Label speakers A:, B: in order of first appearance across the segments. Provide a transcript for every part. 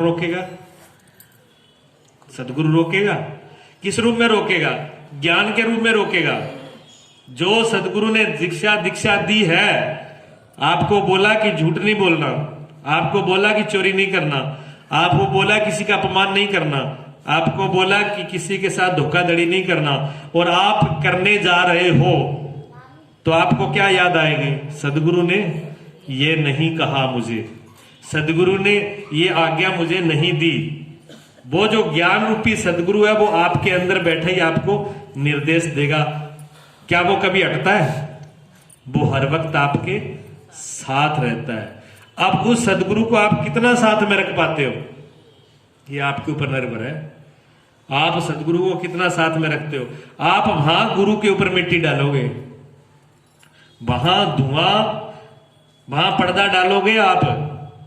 A: रोकेगा? सदगुरु रोकेगा? किस रूप में रोकेगा? ज्ञान के रूप में रोकेगा। जो सदगुरु ने दीक्षा दी है, आपको बोला कि झूठ नहीं बोलना, आपको बोला कि चोरी नहीं करना, आपको बोला किसी का अपमान नहीं करना, आपको बोला कि किसी के साथ धोखाधड़ी नहीं करना, और आप करने जा रहे हो, तो आपको क्या याद आएगी? सदगुरु ने ये नहीं कहा मुझे, सदगुरु ने ये आज्ञा मुझे नहीं दी। वो जो ज्ञान रूपी सदगुरु है, वो आपके अंदर बैठे ही आपको निर्देश देगा। क्या वो कभी हटता है? वो हर वक्त आपके साथ रहता है। अब उस सदगुरु को आप कितना साथ में रख पाते हो, ये आपके ऊपर निर्भर है। आप सदगुरु को कितना साथ में रखते हो। आप वहां गुरु के ऊपर मिट्टी डालोगे, वहां धुआं, वहां पर्दा डालोगे आप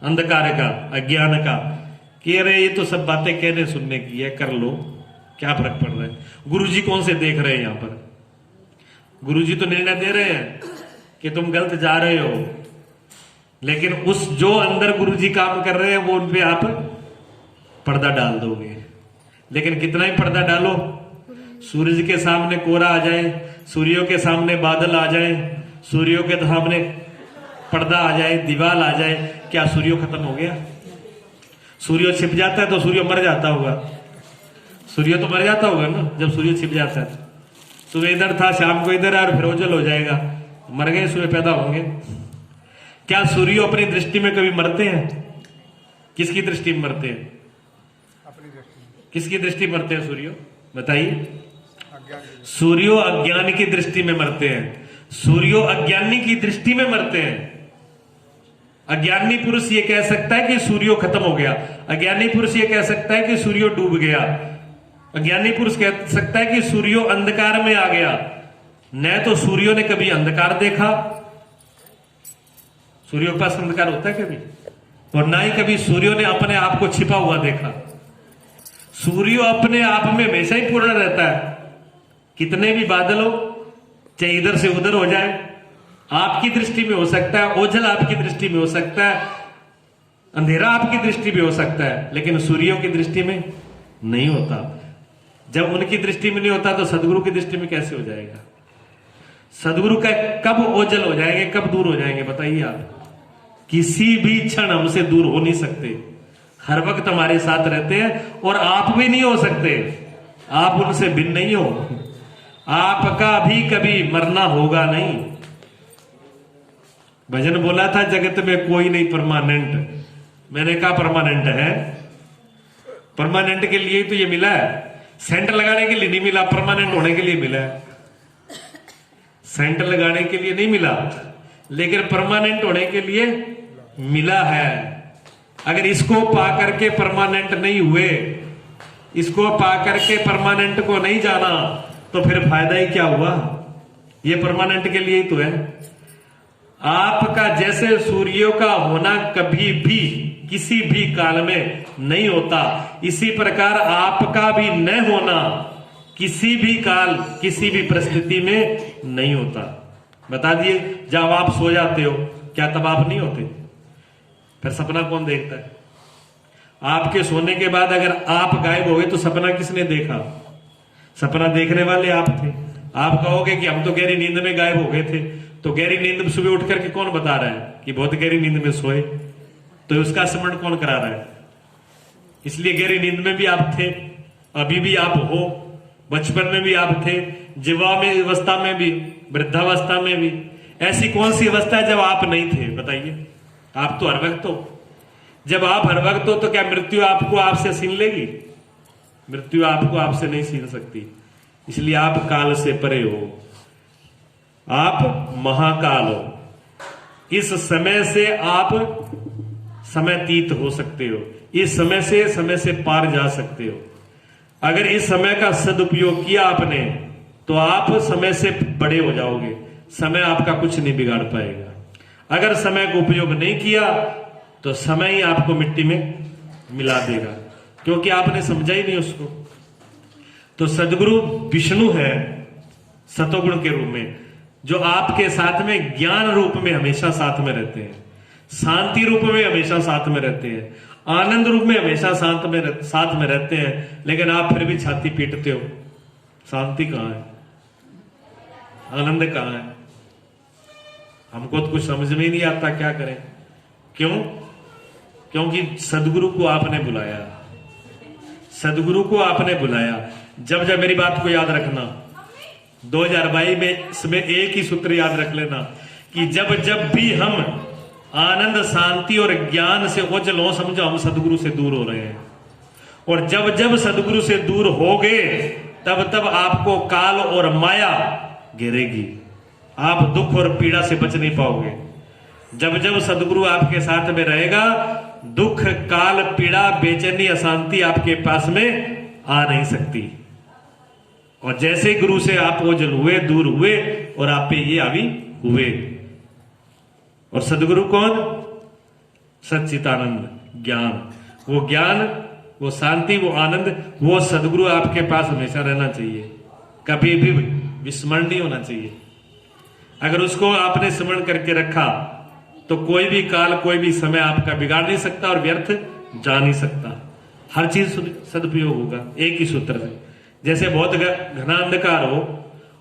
A: अंधकार का, अज्ञान का, कि अरे ये तो सब बातें कहने सुनने की है, कर लो, क्या फर्क पड़ रहा है। गुरुजी कौन से देख रहे हैं यहां पर? गुरुजी तो निर्णय दे रहे हैं कि तुम गलत जा रहे हो, लेकिन उस जो अंदर गुरुजी काम कर रहे हैं वो उन पे आप पर्दा डाल दोगे। लेकिन कितना ही पर्दा डालो, सूरज के सामने कोहरा आ जाए, सूर्यों के सामने बादल आ जाए, सूर्यों के सामने पर्दा आ जाए, दीवार आ जाए, क्या सूर्य खत्म हो गया? सूर्य छिप जाता है तो सूर्य मर जाता होगा, सूर्य तो मर जाता होगा ना जब सूर्य छिप जाता है। सुबह इधर था, शाम को इधर है, और फिर उज्जवल हो जाएगा, मर गए, सुबह पैदा होंगे। क्या सूर्य अपनी दृष्टि में कभी मरते हैं? किसकी दृष्टि में मरते हैं?
B: अपनी दृष्टि।
A: किसकी दृष्टि में मरते हैं सूर्य? बताइए। सूर्यो अज्ञान की दृष्टि में मरते हैं, सूर्यो अज्ञानी की दृष्टि में मरते हैं। अज्ञानी पुरुष ये कह सकता है कि सूर्य खत्म हो गया, अज्ञानी पुरुष ये कह सकता है कि सूर्य डूब गया, अज्ञानी पुरुष कह सकता है कि सूर्य अंधकार में आ गया। न तो सूर्य ने कभी अंधकार देखा, सूर्य के पास अंधकार होता है कभी, और ना ही कभी सूर्य ने अपने आप को छिपा हुआ देखा। सूर्य अपने आप में हमेशा ही पूर्ण रहता है। कितने भी बादल हो, चाहे इधर से उधर हो जाए, आपकी दृष्टि में हो सकता है, ओझल आपकी दृष्टि में हो सकता है, अंधेरा आपकी दृष्टि में हो सकता है, लेकिन सूर्यों की दृष्टि में नहीं होता। जब उनकी दृष्टि में नहीं होता तो सदगुरु की दृष्टि में कैसे हो जाएगा? सदगुरु का कब ओझल हो जाएंगे, कब दूर हो जाएंगे? बताइए आप। किसी भी क्षण हमसे दूर हो नहीं सकते, हर वक्त हमारे साथ रहते हैं, और आप भी नहीं हो सकते, आप उनसे भिन्न नहीं हो। आपका भी कभी मरना होगा नहीं। भजन बोला था, जगत में कोई नहीं परमानेंट। मैंने कहा परमानेंट है, परमानेंट के लिए तो ये मिला है, सेंट लगाने के लिए नहीं मिला, परमानेंट होने के लिए मिला है। सेंट लगाने के लिए नहीं मिला, लेकिन परमानेंट होने के लिए मिला है। अगर इसको पा करके परमानेंट नहीं हुए, इसको पा करके परमानेंट को नहीं जाना, तो फिर फायदा ही क्या हुआ? ये परमानेंट के लिए ही तो है। आपका जैसे सूर्यों का होना कभी भी किसी भी काल में नहीं होता, इसी प्रकार आपका भी न होना किसी भी काल, किसी भी परिस्थिति में नहीं होता। बता दिए, जब आप सो जाते हो, क्या तब आप नहीं होते? फिर सपना कौन देखता है? आपके सोने के बाद अगर आप गायब हो गए तो सपना किसने देखा? सपना देखने वाले आप थे। आप कहोगे कि हम तो गहरी नींद में गायब हो गए थे, तो गहरी नींद में सुबह उठ करके कौन बता रहा है कि बहुत गहरी नींद में सोए? तो उसका स्मरण कौन करा रहा है? इसलिए गहरी नींद में भी आप थे, अभी भी आप हो, बचपन में भी आप थे, युवा में अवस्था में भी, वृद्धावस्था में भी। ऐसी कौन सी अवस्था है जब आप नहीं थे? बताइए। आप तो हर वक्त हो। जब आप हर वक्त हो तो क्या मृत्यु आपको आपसे छीन लेगी? मृत्यु आपको आपसे नहीं छीन सकती। इसलिए आप काल से परे हो, आप महाकाल हो। इस समय से आप समयतीत हो सकते हो, इस समय से पार जा सकते हो। अगर इस समय का सदुपयोग किया आपने, तो आप समय से बड़े हो जाओगे, समय आपका कुछ नहीं बिगाड़ पाएगा। अगर समय को उपयोग नहीं किया तो समय ही आपको मिट्टी में मिला देगा, क्योंकि आपने समझा ही नहीं उसको। तो सदगुरु विष्णु है सतोगुण के रूप में, जो आपके साथ में ज्ञान रूप में हमेशा साथ में रहते हैं, शांति रूप में हमेशा साथ में रहते हैं, आनंद रूप में हमेशा साथ में रहते हैं, लेकिन आप फिर भी छाती पीटते हो। शांति कहां है? आनंद कहां है? हमको तो कुछ समझ में ही नहीं आता, क्या करें? क्यों? क्योंकि सदगुरु को आपने बुलाया, सदगुरु को आपने बुलाया। जब जब मेरी बात को याद रखना, 2022 में इसमें एक ही सूत्र याद रख लेना कि जब जब भी हम आनंद, शांति और ज्ञान से ओझल हो, समझो हम सदगुरु से दूर हो रहे हैं। और जब जब सदगुरु से दूर होगे, तब तब आपको काल और माया घेरेगी, आप दुख और पीड़ा से बच नहीं पाओगे। जब जब सदगुरु आपके साथ में रहेगा, दुख, काल, पीड़ा, बेचैनी, अशांति आपके पास में आ नहीं सकती। और जैसे गुरु से आप ओझल हुए, दूर हुए, और आप पे ये हावी हुए। और सदगुरु कौन? सच्चिदानंद ज्ञान। वो ज्ञान, वो शांति, वो आनंद, वो सदगुरु आपके पास हमेशा रहना चाहिए, कभी भी विस्मरण नहीं होना चाहिए। अगर उसको आपने स्मरण करके रखा तो कोई भी काल, कोई भी समय आपका बिगाड़ नहीं सकता और व्यर्थ जा नहीं सकता। हर चीज सदुपयोग होगा एक ही सूत्र से। जैसे बहुत घना अंधकार हो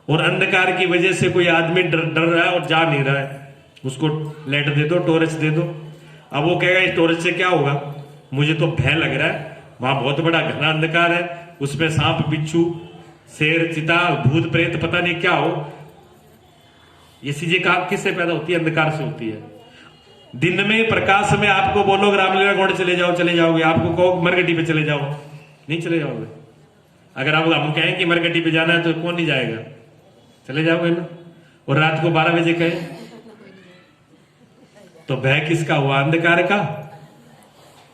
A: और अंधकार की वजह से कोई आदमी डर रहा है और जा नहीं रहा है, उसको लाइट दे दो, टॉर्च दे दो। अब वो कहेगा इस टॉर्च से क्या होगा, मुझे तो भय लग रहा है, वहां बहुत बड़ा घना अंधकार है, उसमें सांप, बिच्छू, शेर, चिता, भूत प्रेत, पता नहीं क्या हो। ये चीजें किससे पैदा होती है? अंधकार से होती है। दिन में प्रकाश में आपको बोलो रामलीला गोड़ चले जाओ, चले जाओगे। आपको कहो मरगटी पे चले जाओ, नहीं चले जाओगे। अगर आप हम कहें कि मरगटी पे जाना है तो कौन नहीं जाएगा? चले जाओगे ना। और रात को 12 बजे कहें तो भय किसका हुआ? अंधकार का।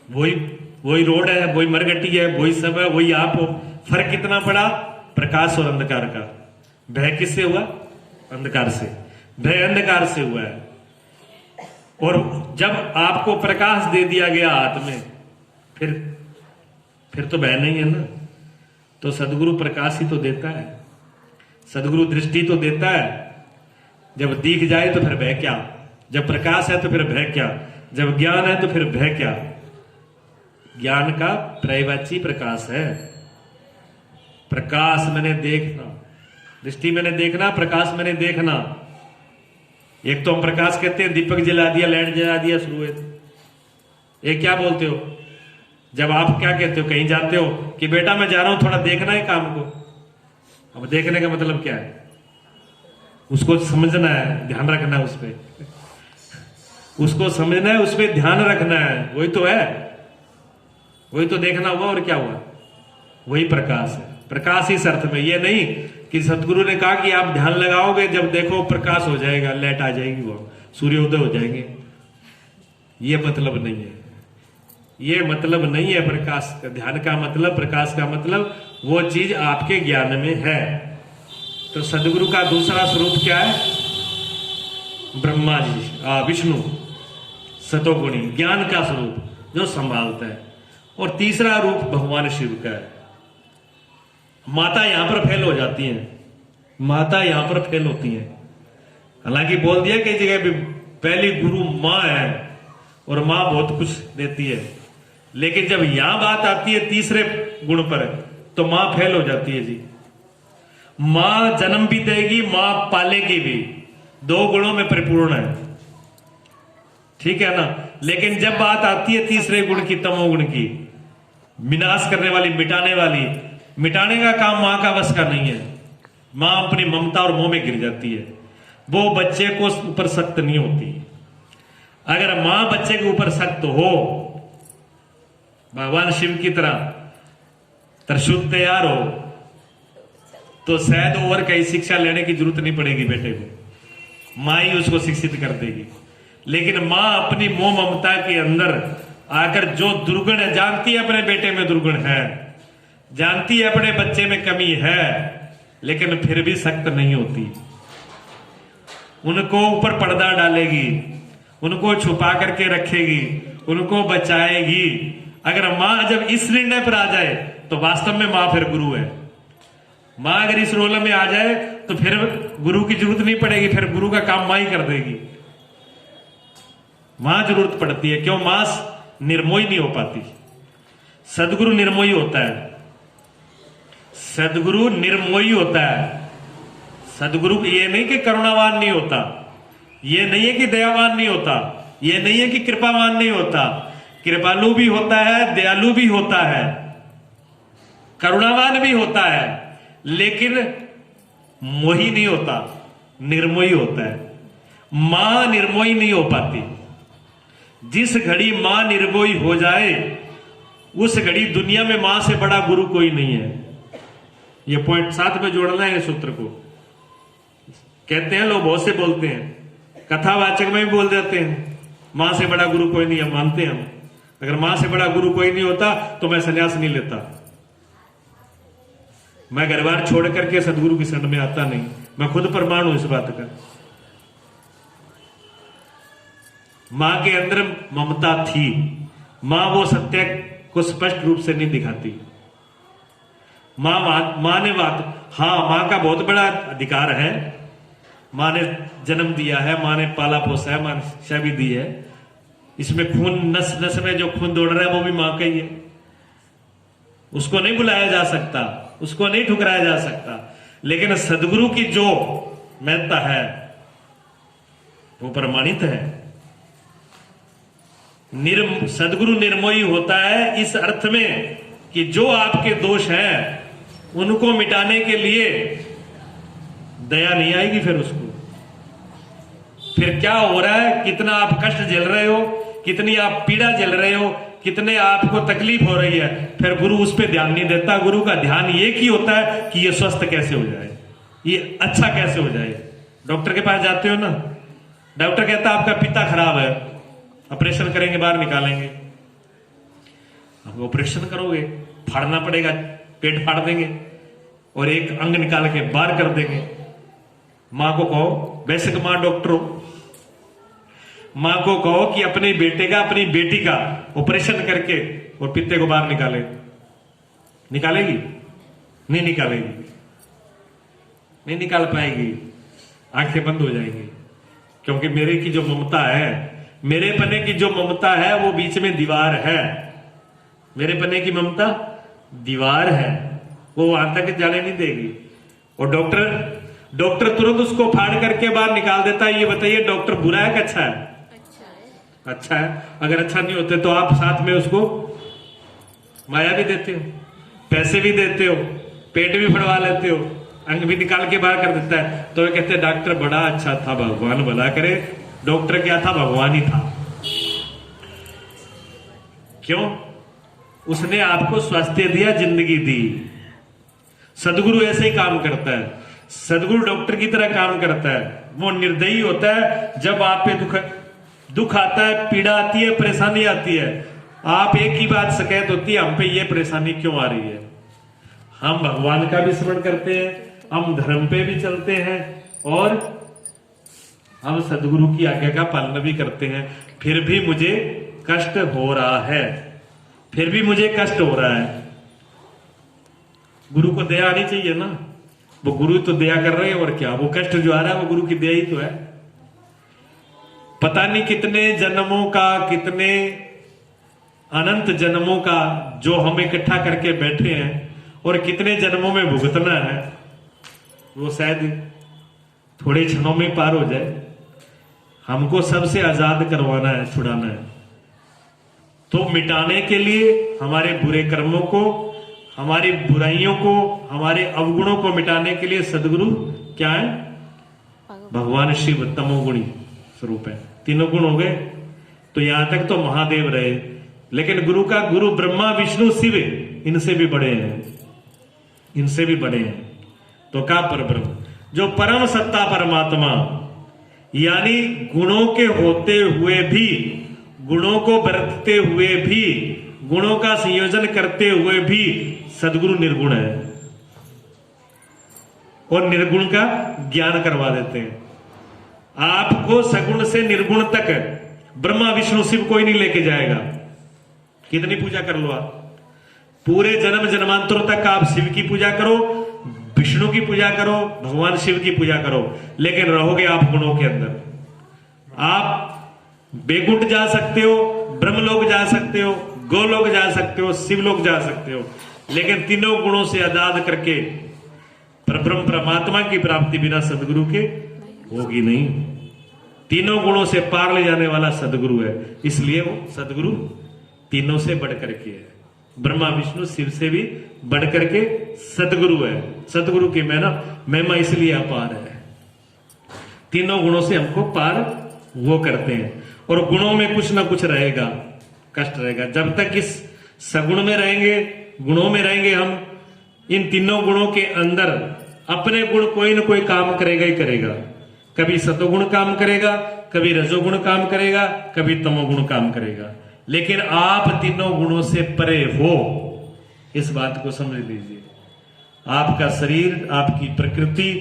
A: वही रोड है, वही मरगटी है, वही सब है, वही आप हो। फर्क कितना पड़ा? प्रकाश और अंधकार का। भय किससे हुआ? अंधकार से। भय अंधकार से हुआ है। और जब आपको प्रकाश दे दिया गया हाथ में, फिर तो भय नहीं है ना। तो सदगुरु प्रकाश ही तो देता है, सदगुरु दृष्टि तो देता है। जब दिख जाए तो फिर भय क्या? जब प्रकाश है तो फिर भय क्या? जब ज्ञान है तो फिर भय क्या? ज्ञान का पर्यायवाची प्रकाश है। प्रकाश मैंने देखना, दृष्टि मैंने देखना, प्रकाश मैंने देखना। एक तो हम प्रकाश कहते हैं, दीपक जला दिया, लाइट जला दिया, शुरू हुए। एक क्या बोलते हो जब आप क्या कहते हो, कहीं जाते हो कि बेटा मैं जा रहा हूं, थोड़ा देखना है काम को। अब देखने का मतलब क्या है? उसको समझना है, ध्यान रखना है उस पर, उसको समझना है, उस पर ध्यान रखना है। वही तो है, वही तो देखना हुआ। और क्या हुआ? वही प्रकाश है। प्रकाश इस अर्थ में, ये नहीं कि सतगुरु ने कहा कि आप ध्यान लगाओगे, जब देखो प्रकाश हो जाएगा, लाइट आ जाएगी, वो सूर्योदय हो जाएंगे। ये मतलब नहीं है, ये मतलब नहीं है प्रकाश का। ध्यान का मतलब, प्रकाश का मतलब वो चीज आपके ज्ञान में है। तो सदगुरु का दूसरा स्वरूप क्या है? ब्रह्मा जी, विष्णु, सतोगुणी, ज्ञान का स्वरूप जो संभालता है। और तीसरा रूप भगवान शिव का है। माता यहां पर फेल हो जाती है, माता यहां पर फेल होती है। हालांकि बोल दिया कई जगह भी पहली गुरु मां है और मां बहुत कुछ देती है, लेकिन जब यहां बात आती है तीसरे गुण पर तो मां फेल हो जाती है जी। मां जन्म भी देगी, मां पालेगी भी, 2 गुणों में परिपूर्ण है, ठीक है ना। लेकिन जब बात आती है तीसरे गुण की, तमोगुण की, विनाश करने वाली, मिटाने वाली, मिटाने का काम मां का वश का नहीं है। मां अपनी ममता और मोह में गिर जाती है, वो बच्चे को ऊपर सख्त नहीं होती। अगर मां बच्चे के ऊपर सख्त हो, भगवान शिव की तरह त्रिशूल तैयार हो, तो शायद और कहीं शिक्षा लेने की जरूरत नहीं पड़ेगी बेटे को, मां ही उसको शिक्षित कर देगी। लेकिन मां अपनी मोह ममता के अंदर आकर जो दुर्गुण है, जानती है अपने बेटे में दुर्गुण है, जानती है अपने बच्चे में कमी है, लेकिन फिर भी सख्त नहीं होती। उनको ऊपर पर्दा डालेगी, उनको छुपा करके रखेगी, उनको बचाएगी। अगर मां जब इस निर्णय पर आ जाए तो वास्तव में मां फिर गुरु है। मां अगर इस रोल में आ जाए तो फिर गुरु की जरूरत नहीं पड़ेगी, फिर गुरु का काम मां ही कर देगी। मां जरूरत पड़ती है, क्यों? मां निर्मोही नहीं हो पाती। सदगुरु निर्मोही होता है, सदगुरु निर्मोही होता है। सदगुरु ये नहीं कि करुणावान नहीं होता, ये नहीं है कि दयावान नहीं होता, ये नहीं है कि कृपावान नहीं होता। कृपालु भी होता है, दयालु भी होता है, करुणावान भी होता है, लेकिन मोही नहीं होता, निर्मोही होता है। मां निर्मोही नहीं हो पाती। जिस घड़ी मां निर्मोही हो जाए, उस घड़ी दुनिया में मां से बड़ा गुरु कोई नहीं है। ये पॉइंट साथ में जोड़ना है सूत्र को। कहते हैं लोग, बहुत से बोलते हैं, कथावाचक में भी बोल देते हैं, मां से बड़ा गुरु कोई नहीं है। मानते हैं हम, अगर मां से बड़ा गुरु कोई नहीं होता तो मैं सन्यास नहीं लेता, मैं घर बार छोड़ करके सदगुरु की शरण में आता नहीं। मैं खुद प्रमाण हूं इस बात का। मां के अंदर ममता थी, मां वो सत्य को स्पष्ट रूप से नहीं दिखाती। मां ने बात, हाँ मां का बहुत बड़ा अधिकार है, मां ने जन्म दिया है, मां ने पाला पोसा है, मां ने शिक्षा भी दी है। इसमें खून, नस नस में जो खून दौड़ रहा है वो भी मां का ही है। उसको नहीं बुलाया जा सकता, उसको नहीं ठुकराया जा सकता। लेकिन सदगुरु की जो महत्ता है वो प्रमाणित है। सदगुरु निर्मोही होता है इस अर्थ में कि जो आपके दोष हैं उनको मिटाने के लिए दया नहीं आएगी। फिर क्या हो रहा है, कितना आप कष्ट झेल रहे हो, कितनी आप पीड़ा झेल रहे हो, कितने आपको तकलीफ हो रही है, फिर गुरु उस पर ध्यान नहीं देता। गुरु का ध्यान ये की होता है कि ये स्वस्थ कैसे हो जाए, ये अच्छा कैसे हो जाए। डॉक्टर के पास जाते हो ना, डॉक्टर कहता है आपका पित्ता खराब है, ऑपरेशन करेंगे, बाहर निकालेंगे। अब ऑपरेशन करोगे, फाड़ना पड़ेगा, पेट फाड़ देंगे और एक अंग निकाल के बाहर कर देंगे। मां को कहो, वैसे तो मां डॉक्टर हो, मां को कहो कि अपने बेटे का, अपनी बेटी का ऑपरेशन करके और पित्ते को बाहर निकाले, निकालेगी? नहीं निकालेगी, नहीं निकाल पाएगी, आंखें बंद हो जाएंगी। क्योंकि मेरे की जो ममता है, मेरे पने की जो ममता है वो बीच में दीवार है। मेरे पने की ममता दीवार है, वो वहां तक जाने नहीं देगी। और डॉक्टर तुरंत उसको फाड़ करके बाहर निकाल देता है। ये बताइए डॉक्टर बुरा है कि अच्छा है? अच्छा है। अगर अच्छा नहीं होते तो आप साथ में उसको माया भी देते हो, पैसे भी देते हो, पेट भी फड़वा लेते हो, अंग भी निकाल के बाहर कर देता है। तो वे कहते हैं डॉक्टर बड़ा अच्छा था, भगवान भला करे। डॉक्टर क्या था? भगवान ही था। क्यों? उसने आपको स्वास्थ्य दिया, जिंदगी दी। सदगुरु ऐसे ही काम करता है, सदगुरु डॉक्टर की तरह काम करता है। वो निर्दयी होता है। जब आप पे दुख आता है, पीड़ा आती है, परेशानी आती है, आप एक ही बात शिकायत होती है, हम पे ये परेशानी क्यों आ रही है। हम भगवान का भी स्मरण करते हैं, हम धर्म पे भी चलते हैं और हम सदगुरु की आज्ञा का पालन भी करते हैं। फिर भी मुझे कष्ट हो रहा है, फिर भी मुझे कष्ट हो रहा है। गुरु को दया आनी चाहिए ना। वो गुरु तो दया कर रहे हैं, और क्या वो कष्ट जो आ रहा है वो गुरु की दया ही तो है। पता नहीं कितने जन्मों का, कितने अनंत जन्मों का जो हम इकट्ठा करके बैठे हैं और कितने जन्मों में भुगतना है, वो शायद थोड़े क्षणों में पार हो जाए। हमको सबसे आजाद करवाना है, छुड़ाना है। तो मिटाने के लिए हमारे बुरे कर्मों को, हमारी बुराइयों को, हमारे अवगुणों को मिटाने के लिए सदगुरु क्या है? भगवान शिव तमोगुणी स्वरूप है। तीनों गुण हो गए। तो यहां तक तो महादेव रहे, लेकिन गुरु का गुरु ब्रह्मा विष्णु शिव इनसे भी बड़े हैं, इनसे भी बड़े हैं। तो का परब्रह्म, जो परम सत्ता परमात्मा, यानी गुणों के होते हुए भी, गुणों को बरतते हुए भी, गुणों का संयोजन करते हुए भी सदगुरु निर्गुण है और निर्गुण का ज्ञान करवा देते हैं। आपको सगुण से निर्गुण तक ब्रह्मा विष्णु शिव कोई नहीं लेके जाएगा। कितनी पूजा कर लो आप, पूरे जन्म जन्मांतरों तक आप शिव की पूजा करो, विष्णु की पूजा करो, भगवान शिव की पूजा करो, लेकिन रहोगे आप गुणों के अंदर। आप बेकुंठ जा सकते हो, ब्रह्मलोक जा सकते हो, गोलोक जा सकते हो, शिवलोक जा सकते हो, लेकिन तीनों गुणों से आजाद करके परब्रह्म परमात्मा की प्राप्ति बिना सदगुरु के होगी नहीं। तीनों गुणों से पार ले जाने वाला सदगुरु है, इसलिए वो सदगुरु तीनों से बढ़ करके है। ब्रह्मा विष्णु शिव से भी बढ़ करके सदगुरु है। सदगुरु की महिमा इसलिए अपार है, तीनों गुणों से हमको पार वो करते हैं। और गुणों में कुछ ना कुछ रहेगा, कष्ट रहेगा। जब तक इस सगुण में रहेंगे, गुणों में रहेंगे, हम इन तीनों गुणों के अंदर अपने गुण कोई ना कोई काम करेगा ही करेगा। कभी सतोगुण काम करेगा, कभी रजोगुण काम करेगा, कभी तमोगुण काम करेगा, लेकिन आप तीनों गुणों से परे हो, इस बात को समझ लीजिए। आपका शरीर, आपकी प्रकृति,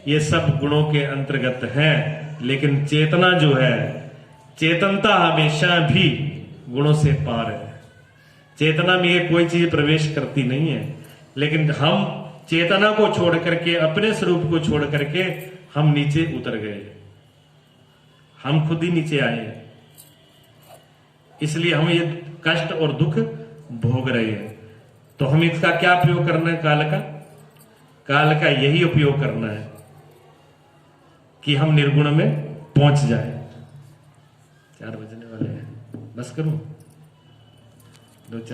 A: ये सब गुणों के अंतर्गत है, लेकिन चेतना जो है, चेतनता हमेशा भी गुणों से पार है। चेतना में ये कोई चीज प्रवेश करती नहीं है, लेकिन हम चेतना को छोड़ करके, अपने स्वरूप को छोड़ करके हम नीचे उतर गए, हम खुद ही नीचे आए, इसलिए हम ये कष्ट और दुख भोग रहे हैं। तो हम इसका क्या उपयोग करना है? काल का यही उपयोग करना है कि हम निर्गुण में पहुंच जाए। 4 बजने वाले हैं, बस करूं?